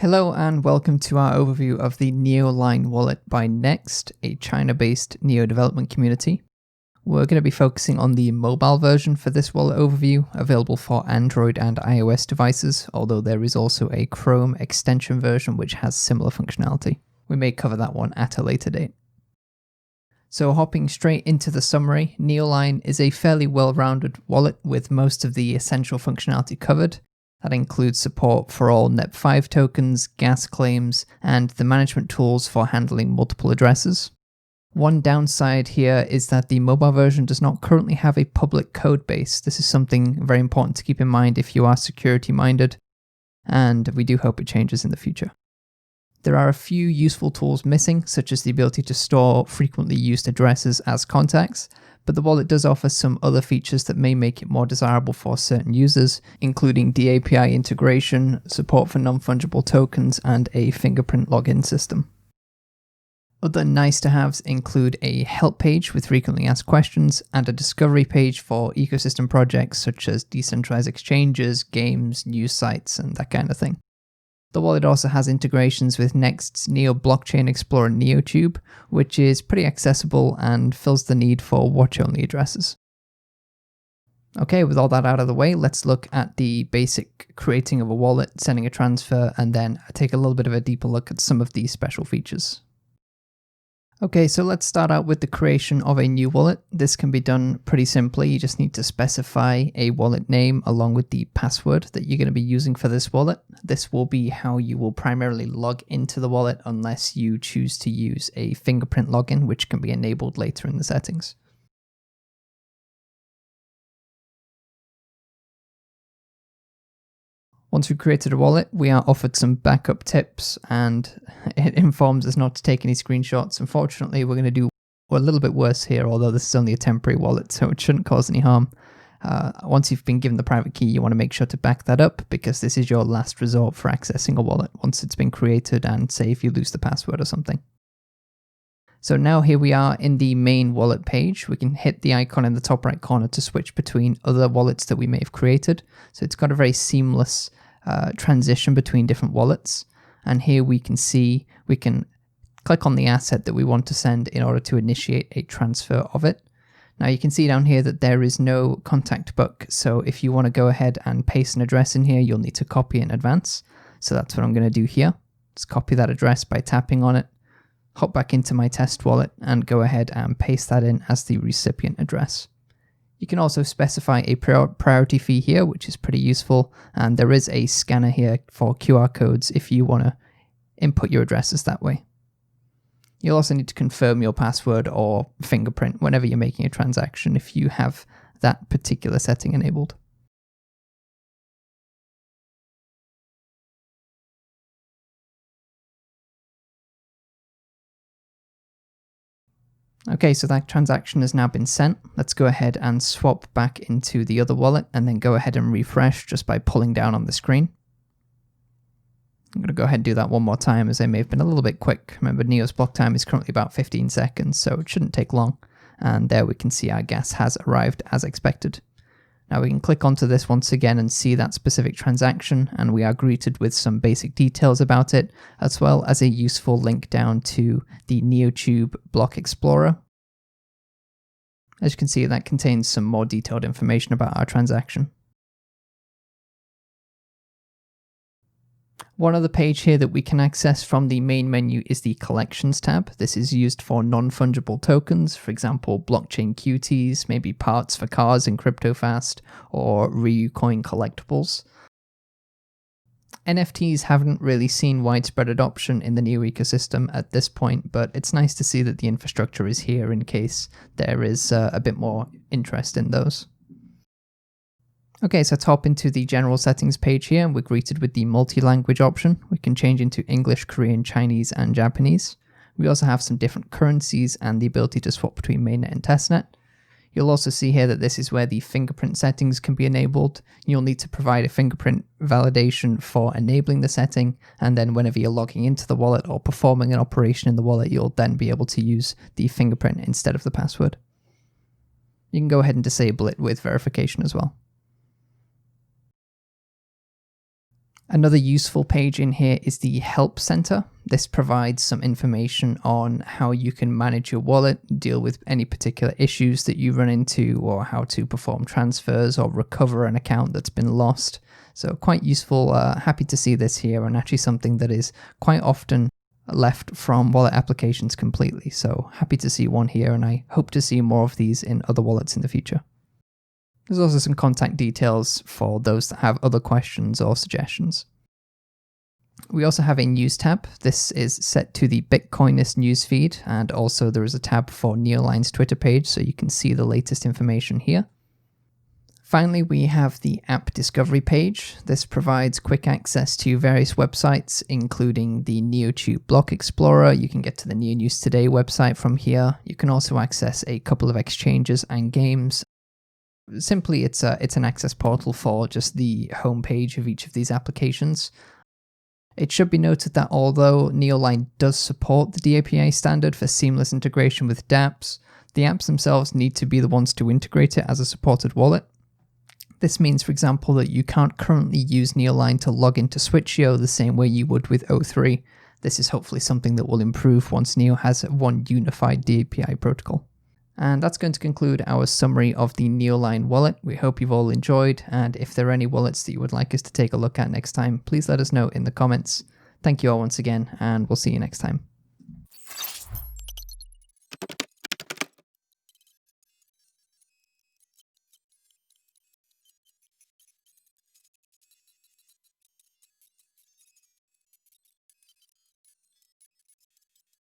Hello and welcome to our overview of the NeoLine wallet by Next, a China-based Neo development community. We're going to be focusing on the mobile version for this wallet overview, available for Android and iOS devices, although there is also a Chrome extension version which has similar functionality. We may cover that one at a later date. So hopping straight into the summary, NeoLine is a fairly well-rounded wallet with most of the essential functionality covered. That includes support for all NEP5 tokens, gas claims, and the management tools for handling multiple addresses. One downside here is that the mobile version does not currently have a public code base. This is something very important to keep in mind if you are security-minded, and we do hope it changes in the future. There are a few useful tools missing, such as the ability to store frequently used addresses as contacts, but the wallet does offer some other features that may make it more desirable for certain users, including DAPI integration, support for non-fungible tokens, and a fingerprint login system. Other nice-to-haves include a help page with frequently asked questions and a discovery page for ecosystem projects such as decentralized exchanges, games, news sites, and that kind of thing. The wallet also has integrations with Next's Neo Blockchain Explorer NeoTube, which is pretty accessible and fills the need for watch-only addresses. Okay, with all that out of the way, let's look at the basic creating of a wallet, sending a transfer, and then take a little bit of a deeper look at some of these special features. Okay, so let's start out with the creation of a new wallet. This can be done pretty simply. You just need to specify a wallet name along with the password that you're going to be using for this wallet. This will be how you will primarily log into the wallet unless you choose to use a fingerprint login, which can be enabled later in the settings. Once we've created a wallet, we are offered some backup tips, and it informs us not to take any screenshots. Unfortunately, we're going to do a little bit worse here, although this is only a temporary wallet, so it shouldn't cause any harm. Once you've been given the private key, you want to make sure to back that up, because this is your last resort for accessing a wallet once it's been created, and say if you lose the password or something. So now here we are in the main wallet page. We can hit the icon in the top right corner to switch between other wallets that we may have created. So it's got a very seamless transition between different wallets, and here we can see we can click on the asset that we want to send in order to initiate a transfer of it. Now you can see down here that there is no contact book, so if you want to go ahead and paste an address in here, you'll need to copy it in advance. So that's what I'm going to do here. Just copy that address by tapping on it, hop back into my test wallet, and go ahead and paste that in as the recipient address. You can also specify a priority fee here, which is pretty useful, and there is a scanner here for QR codes if you want to input your addresses that way. You'll also need to confirm your password or fingerprint whenever you're making a transaction if you have that particular setting enabled. Okay, so that transaction has now been sent. Let's go ahead and swap back into the other wallet and then go ahead and refresh just by pulling down on the screen. I'm going to go ahead and do that one more time, as I may have been a little bit quick. Remember, Neo's block time is currently about 15 seconds, so it shouldn't take long. And there we can see our gas has arrived as expected. Now we can click onto this once again and see that specific transaction, and we are greeted with some basic details about it, as well as a useful link down to the NeoTube Block Explorer. As you can see, that contains some more detailed information about our transaction. One other page here that we can access from the main menu is the Collections tab. This is used for non-fungible tokens, for example, blockchain QTs, maybe parts for cars in CryptoFast, or Ryucoin collectibles. NFTs haven't really seen widespread adoption in the Neo ecosystem at this point, but it's nice to see that the infrastructure is here in case there is a bit more interest in those. Okay, so let's hop into the general settings page here, and we're greeted with the multi-language option. We can change into English, Korean, Chinese, and Japanese. We also have some different currencies and the ability to swap between mainnet and testnet. You'll also see here that this is where the fingerprint settings can be enabled. You'll need to provide a fingerprint validation for enabling the setting, and then whenever you're logging into the wallet or performing an operation in the wallet, you'll then be able to use the fingerprint instead of the password. You can go ahead and disable it with verification as well. Another useful page in here is the Help Center. This provides some information on how you can manage your wallet, deal with any particular issues that you run into, or how to perform transfers or recover an account that's been lost. So quite useful. Happy to see this here, and actually something that is quite often left from wallet applications completely. So happy to see one here, and I hope to see more of these in other wallets in the future. There's also some contact details for those that have other questions or suggestions. We also have a news tab. This is set to the Bitcoinist newsfeed, and also there is a tab for NeoLine's Twitter page, so you can see the latest information here. Finally, we have the app discovery page. This provides quick access to various websites, including the NeoTube Block Explorer. You can get to the Neo News Today website from here. You can also access a couple of exchanges and games. Simply, it's an access portal for just the homepage of each of these applications. It should be noted that although NeoLine does support the DAPA standard for seamless integration with dApps, the apps themselves need to be the ones to integrate it as a supported wallet. This means, for example, that you can't currently use NeoLine to log into Switch.io the same way you would with O3. This is hopefully something that will improve once Neo has one unified DAPI protocol. And that's going to conclude our summary of the NeoLine wallet. We hope you've all enjoyed, and if there are any wallets that you would like us to take a look at next time, please let us know in the comments. Thank you all once again, and we'll see you next time.